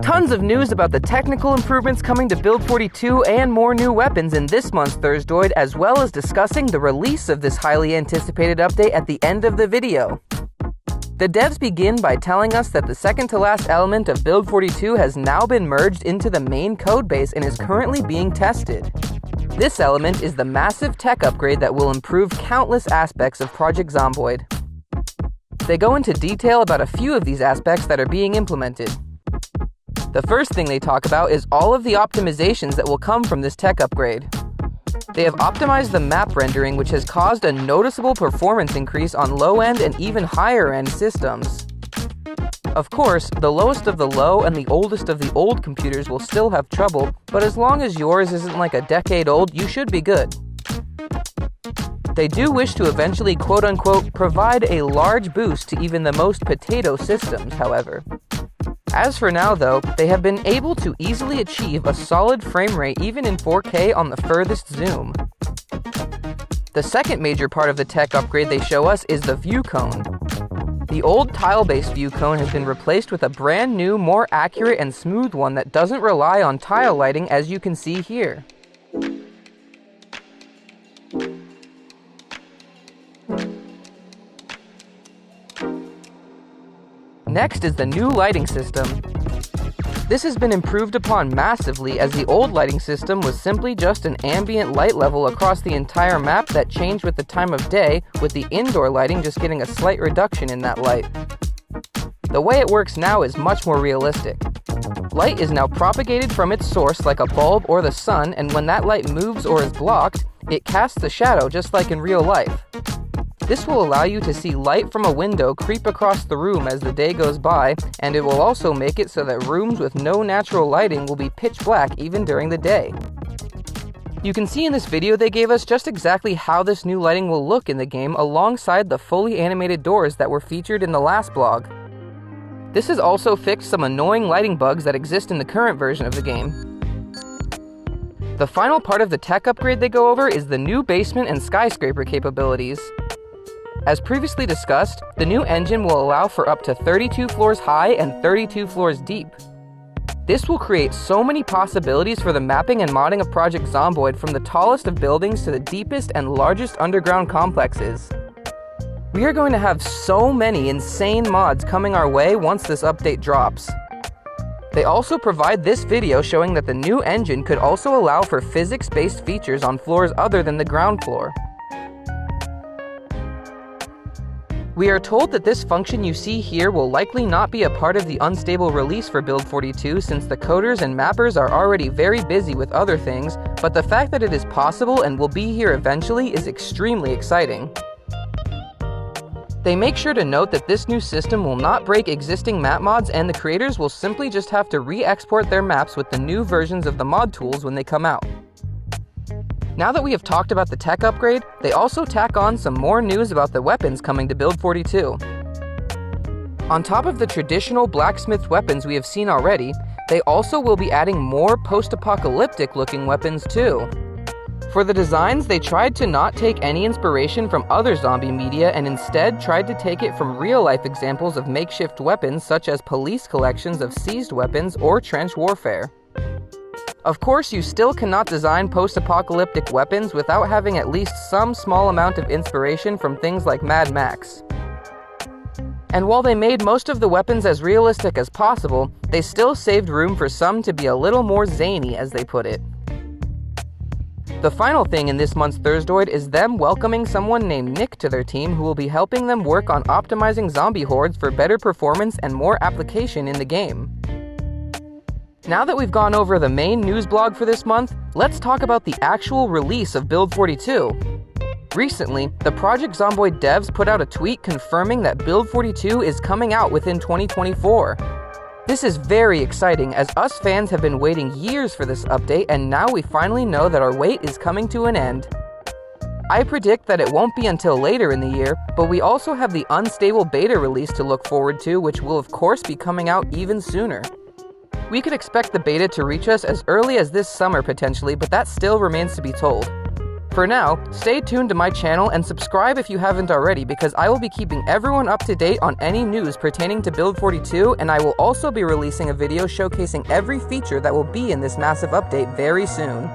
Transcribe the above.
Tons of news about the technical improvements coming to Build 42 and more new weapons in this month's Thursdoid, as well as discussing the release of this highly anticipated update at the end of the video. The devs begin by telling us that the second-to-last element of Build 42 has now been merged into the main codebase and is currently being tested. This element is the massive tech upgrade that will improve countless aspects of Project Zomboid. They go into detail about a few of these aspects that are being implemented. The first thing they talk about is all of the optimizations that will come from this tech upgrade. They have optimized the map rendering, which has caused a noticeable performance increase on low-end and even higher-end systems. Of course, the lowest of the low and the oldest of the old computers will still have trouble, but as long as yours isn't like a decade old, you should be good. They do wish to eventually quote-unquote provide a large boost to even the most potato systems, however. As for now though, they have been able to easily achieve a solid frame rate even in 4K on the furthest zoom. The second major part of the tech upgrade they show us is the Vue Cone. The old tile-based Vue Cone has been replaced with a brand new, more accurate and smooth one that doesn't rely on tile lighting, as you can see here. Next is the new lighting system. This has been improved upon massively, as the old lighting system was simply just an ambient light level across the entire map that changed with the time of day, with the indoor lighting just getting a slight reduction in that light. The way it works now is much more realistic. Light is now propagated from its source like a bulb or the sun, and when that light moves or is blocked, it casts a shadow just like in real life. This will allow you to see light from a window creep across the room as the day goes by, and it will also make it so that rooms with no natural lighting will be pitch black even during the day. You can see in this video they gave us just exactly how this new lighting will look in the game alongside the fully animated doors that were featured in the last blog. This has also fixed some annoying lighting bugs that exist in the current version of the game. The final part of the tech upgrade they go over is the new basement and skyscraper capabilities. As previously discussed, the new engine will allow for up to 32 floors high and 32 floors deep. This will create so many possibilities for the mapping and modding of Project Zomboid, from the tallest of buildings to the deepest and largest underground complexes. We are going to have so many insane mods coming our way once this update drops. They also provide this video showing that the new engine could also allow for physics-based features on floors other than the ground floor. We are told that this function you see here will likely not be a part of the unstable release for Build 42, since the coders and mappers are already very busy with other things, but the fact that it is possible and will be here eventually is extremely exciting. They make sure to note that this new system will not break existing map mods, and the creators will simply just have to re-export their maps with the new versions of the mod tools when they come out. Now that we have talked about the tech upgrade, they also tack on some more news about the weapons coming to Build 42. On top of the traditional blacksmith weapons we have seen already, they also will be adding more post-apocalyptic looking weapons too. For the designs, they tried to not take any inspiration from other zombie media and instead tried to take it from real-life examples of makeshift weapons, such as police collections of seized weapons or trench warfare. Of course, you still cannot design post-apocalyptic weapons without having at least some small amount of inspiration from things like Mad Max. And while they made most of the weapons as realistic as possible, they still saved room for some to be a little more zany, as they put it. The final thing in this month's Thursdoid is them welcoming someone named Nick to their team, who will be helping them work on optimizing zombie hordes for better performance and more application in the game. Now that we've gone over the main news blog for this month, let's talk about the actual release of Build 42. Recently, the Project Zomboid devs put out a tweet confirming that Build 42 is coming out within 2024. This is very exciting, as us fans have been waiting years for this update, and now we finally know that our wait is coming to an end. I predict that it won't be until later in the year, but we also have the unstable beta release to look forward to, which will of course be coming out even sooner. We could expect the beta to reach us as early as this summer potentially, but that still remains to be told. For now, stay tuned to my channel and subscribe if you haven't already, because I will be keeping everyone up to date on any news pertaining to Build 42, and I will also be releasing a video showcasing every feature that will be in this massive update very soon.